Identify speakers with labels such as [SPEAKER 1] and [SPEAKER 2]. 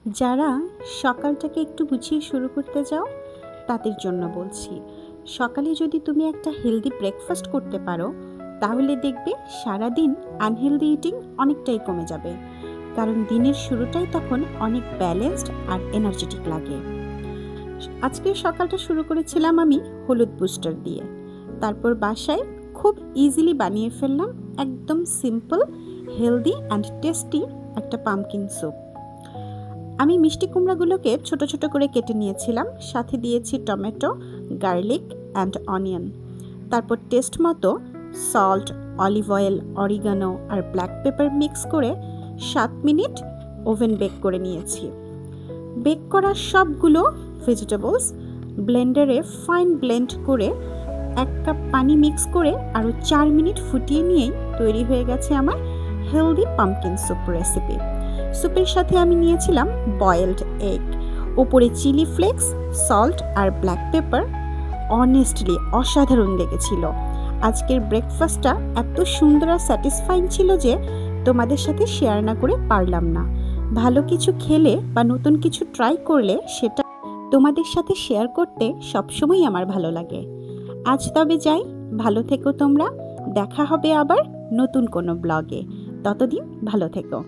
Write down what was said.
[SPEAKER 1] যারা সকালটাকে একটু গুছিয়ে শুরু করতে যাও তাদের জন্য বলছি, সকালে যদি তুমি একটা হেলদি ব্রেকফাস্ট করতে পারো তাহলে দেখবে সারাদিন আনহেলদি ইটিং অনেকটাই কমে যাবে। কারণ দিনের শুরুটাই তখন অনেক ব্যালেন্সড আর এনার্জেটিক লাগে। আজকের সকালটা শুরু করেছিলাম আমি হলুদ বুস্টার দিয়ে। তারপর বাসায় খুব ইজিলি বানিয়ে ফেললাম একদম সিম্পল, হেলদি অ্যান্ড টেস্টি একটা পামকিন স্যুপ। আমি মিষ্টি কুমড়াগুলোকে ছোট ছোট করে কেটে নিয়েছিলাম, সাথে দিয়েছি টমেটো, গার্লিক অ্যান্ড অনিয়ন। তারপর টেস্ট মতো সল্ট, অলিভ অয়েল, অরিগানো আর ব্ল্যাক পেপার মিক্স করে 7 মিনিট ওভেন বেক করে নিয়েছি। বেক করা সবগুলো ভেজিটেবলস ব্লেন্ডারে ফাইন ব্লেন্ড করে 1 কাপ পানি মিক্স করে আরও 4 মিনিট ফুটিয়ে নিয়েই তৈরি হয়ে গেছে আমার হেলদি পামকিন স্যুপ রেসিপি। স্যুপের সাথে আমি নিয়েছিলাম বয়েলড এগ, ওপরে চিলি ফ্লেক্স, সল্ট আর ব্ল্যাক পেপার। অনেস্টলি অসাধারণ লেগেছিল। আজকের ব্রেকফাস্টটা এত সুন্দর আর স্যাটিসফাইং ছিল যে তোমাদের সাথে শেয়ার না করে পারলাম না। ভালো কিছু খেলে বা নতুন কিছু ট্রাই করলে সেটা তোমাদের সাথে শেয়ার করতে সবসময় আমার ভালো লাগে। আজ তবে যাই, ভালো থেকো তোমরা। দেখা হবে আবার নতুন কোনো ব্লগে। ততদিন ভালো থেকো।